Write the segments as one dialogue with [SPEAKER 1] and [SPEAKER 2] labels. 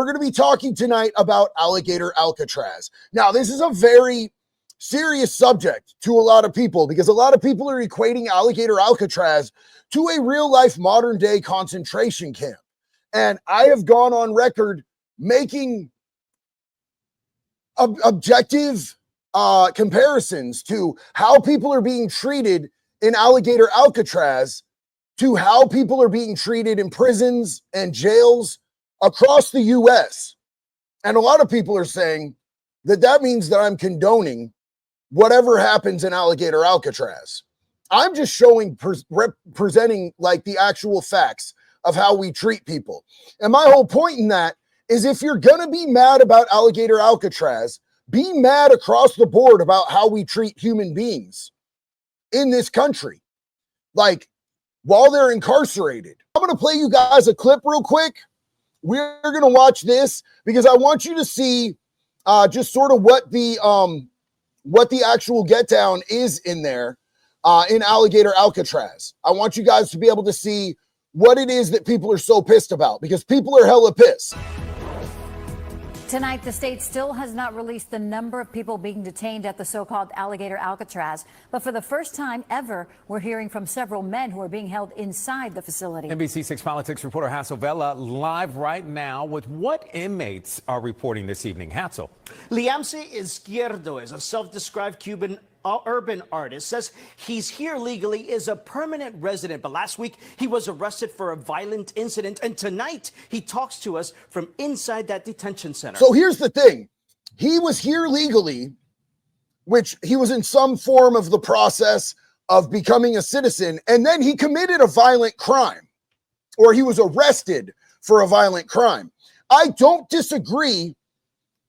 [SPEAKER 1] We're going to be talking tonight about Alligator Alcatraz. Now, this is a very serious subject to a lot of people because a lot of people are equating Alligator Alcatraz to a real-life modern-day concentration camp. And I have gone on record making objective comparisons to how people are being treated in Alligator Alcatraz to how people are being treated in prisons and jails across the U.S. And a lot of people are saying that that means that I'm condoning whatever happens in Alligator Alcatraz. I'm just presenting like the actual facts of how we treat people. And my whole point in that is if you're going to be mad about Alligator Alcatraz, be mad across the board about how we treat human beings in this country, like while they're incarcerated. I'm going to play you guys a clip real quick. We're going to watch this because I want you to see just sort of what the actual get down is in there in Alligator Alcatraz. I want you guys to be able to see what it is that people are so pissed about because people are hella pissed.
[SPEAKER 2] Tonight, the state still has not released the number of people being detained at the so-called Alligator Alcatraz. But for the first time ever, we're hearing from several men who are being held inside the facility.
[SPEAKER 3] NBC6 Politics reporter Hassel Vela live right now with what inmates are reporting this evening. Hassel.
[SPEAKER 4] Liamse Izquierdo is a self-described Cuban urban artist, says he's here legally, is a permanent resident, but last week he was arrested for a violent incident, and tonight he talks to us from inside that detention center.
[SPEAKER 1] So here's the thing. He was here legally, which he was in some form of the process of becoming a citizen, and then he committed a violent crime, or he was arrested for a violent crime. I don't disagree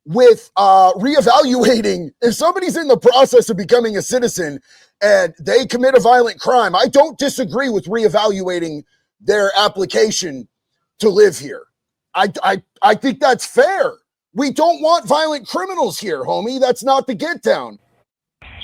[SPEAKER 1] with reevaluating. If somebody's in the process of becoming a citizen and they commit a violent crime, I don't disagree with reevaluating their application to live here. I think that's fair. We don't want violent criminals here, homie. That's not the get down.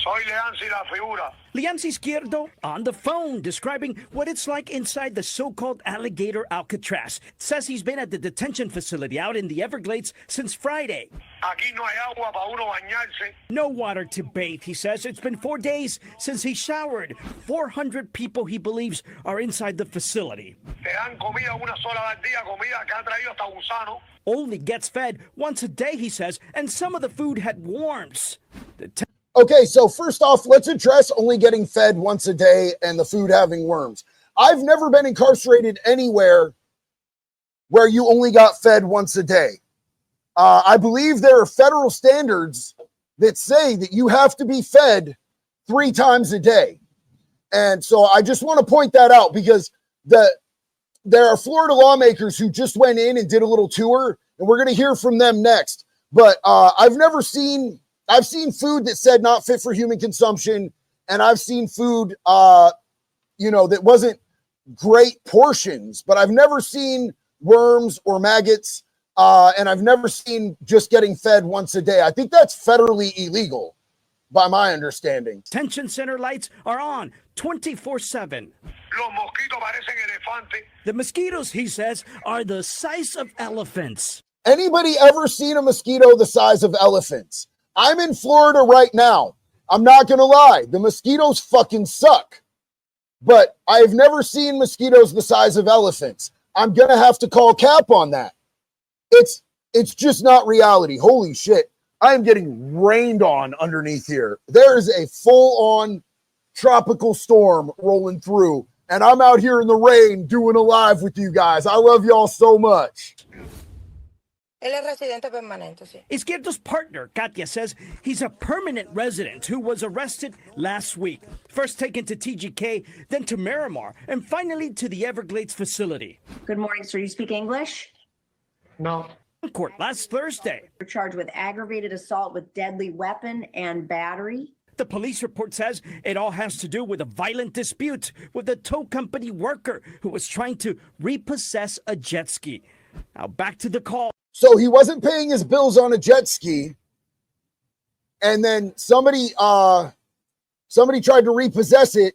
[SPEAKER 5] Soy Leansi la figura.
[SPEAKER 4] Liamse Izquierdo on the phone describing what it's like inside the so-called Alligator Alcatraz. Says he's been at the detention facility out in the Everglades since Friday.
[SPEAKER 5] Aquí no hay agua para uno bañarse.
[SPEAKER 4] No water to bathe, he says. It's been 4 days since he showered. 400 people he believes are inside the facility.
[SPEAKER 5] Te dan comida una sola al día, comida que han traído hasta gusano.
[SPEAKER 4] Only gets fed once a day, he says, and some of the food had worms.
[SPEAKER 1] Okay, so first off, let's address only getting fed once a day and the food having worms. I've never been incarcerated anywhere where you only got fed once a day. I believe there are federal standards that say that you have to be fed 3 times a day. And so I just want to point that out because there are Florida lawmakers who just went in and did a little tour, and we're going to hear from them next. But I've seen food that said not fit for human consumption, and I've seen food, that wasn't great portions, but I've never seen worms or maggots, and I've never seen just getting fed once a day. I think that's federally illegal, by my understanding.
[SPEAKER 4] Detention center lights are on 24/7.
[SPEAKER 5] Los mosquitos parecen elefantes.
[SPEAKER 4] The mosquitoes, he says, are the size of elephants.
[SPEAKER 1] Anybody ever seen a mosquito the size of elephants? I'm in Florida right now. I'm not going to lie. The mosquitoes fucking suck. But I've never seen mosquitoes the size of elephants. I'm going to have to call cap on that. It's just not reality. Holy shit. I am getting rained on underneath here. There is a full-on tropical storm rolling through, and I'm out here in the rain doing a live with you guys. I love y'all so much.
[SPEAKER 6] Él es residente permanente, sí.
[SPEAKER 4] Izquierdo's partner, Katia, says he's a permanent resident who was arrested last week. First taken to TGK, then to Miramar, and finally to the Everglades facility.
[SPEAKER 7] Good morning, sir. You speak English?
[SPEAKER 5] No.
[SPEAKER 4] Court last Thursday.
[SPEAKER 7] You're charged with aggravated assault with deadly weapon and battery.
[SPEAKER 4] The police report says it all has to do with a violent dispute with a tow company worker who was trying to repossess a jet ski. Now back to the call.
[SPEAKER 1] So he wasn't paying his bills on a jet ski, and then somebody tried to repossess it,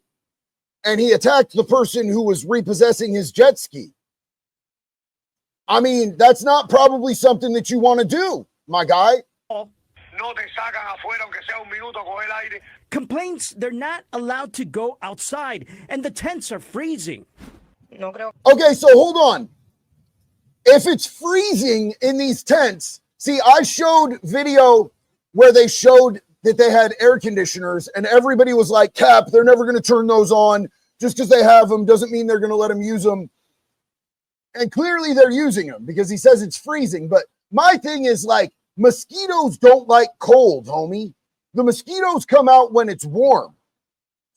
[SPEAKER 1] and he attacked the person who was repossessing his jet ski. I mean, that's not probably something that you want to do, my guy.
[SPEAKER 5] No te sacan afuera aunque sea un minuto a coger aire.
[SPEAKER 4] Complains they're not allowed to go outside and the tents are freezing.
[SPEAKER 6] No creo.
[SPEAKER 1] Okay, so hold on. If it's freezing in these tents, see, I showed video where they showed that they had air conditioners and everybody was like, Cap, they're never going to turn those on. Just because they have them doesn't mean they're going to let them use them. And clearly they're using them because he says it's freezing. But my thing is like, mosquitoes don't like cold, homie. The mosquitoes come out when it's warm.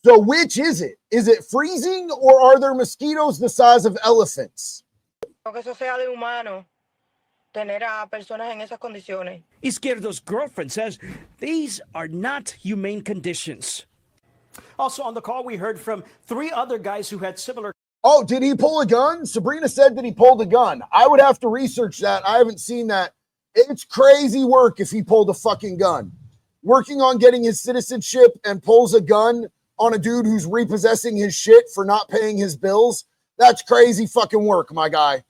[SPEAKER 1] So which is it? Is it freezing or are there mosquitoes the size of elephants?
[SPEAKER 6] Creo que eso sea de humano. Tener a personas en esas condiciones.
[SPEAKER 4] Izquierdo's girlfriend says these are not humane conditions. Also on the call, we heard from 3 other guys who had similar.
[SPEAKER 1] Oh, did he pull a gun? Sabrina said that he pulled a gun. I would have to research that. I haven't seen that. It's crazy work if he pulled a fucking gun. Working on getting his citizenship and pulls a gun on a dude who's repossessing his shit for not paying his bills. That's crazy fucking work, my guy.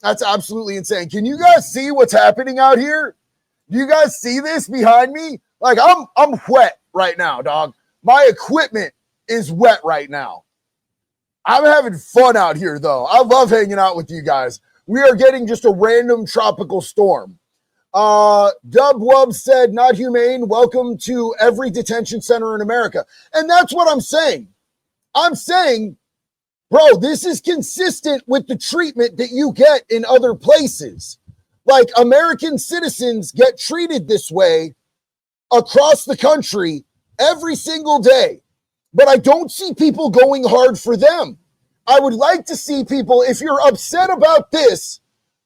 [SPEAKER 1] That's absolutely insane. Can you guys see what's happening out here? Do you guys see this behind me? Like I'm wet right now, dog. My equipment is wet right now. I'm having fun out here though. I love hanging out with you guys. We are getting just a random tropical storm. Dub Wub said, not humane. Welcome to every detention center in America. And that's what I'm saying. I'm saying, bro, this is consistent with the treatment that you get in other places. Like American citizens get treated this way across the country every single day. But I don't see people going hard for them. I would like to see people, if you're upset about this,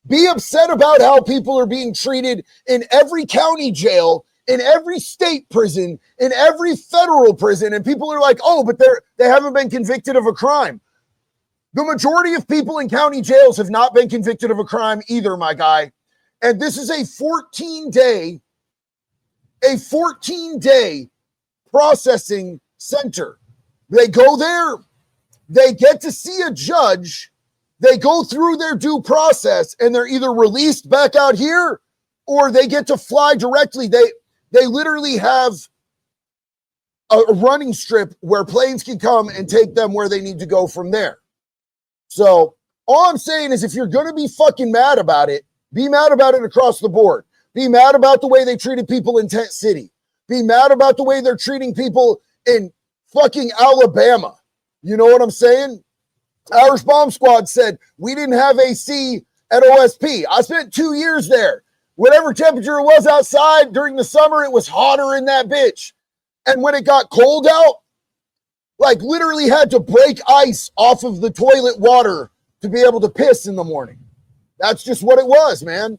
[SPEAKER 1] be upset about how people are being treated in every county jail, in every state prison, in every federal prison. And people are like, oh, but they haven't been convicted of a crime. The majority of people in county jails have not been convicted of a crime either, my guy. And this is a 14-day processing center. They go there, they get to see a judge, they go through their due process, and they're either released back out here or they get to fly directly. They literally have a running strip where planes can come and take them where they need to go from there. So all I'm saying is if you're going to be fucking mad about it, be mad about it across the board. Be mad about the way they treated people in Tent City. Be mad about the way they're treating people in fucking Alabama. You know what I'm saying? Irish Bomb Squad said, we didn't have AC at OSP. I spent 2 years there. Whatever temperature it was outside during the summer, it was hotter in that bitch. And when it got cold out, like literally had to break ice off of the toilet water to be able to piss in the morning. That's just what it was, man.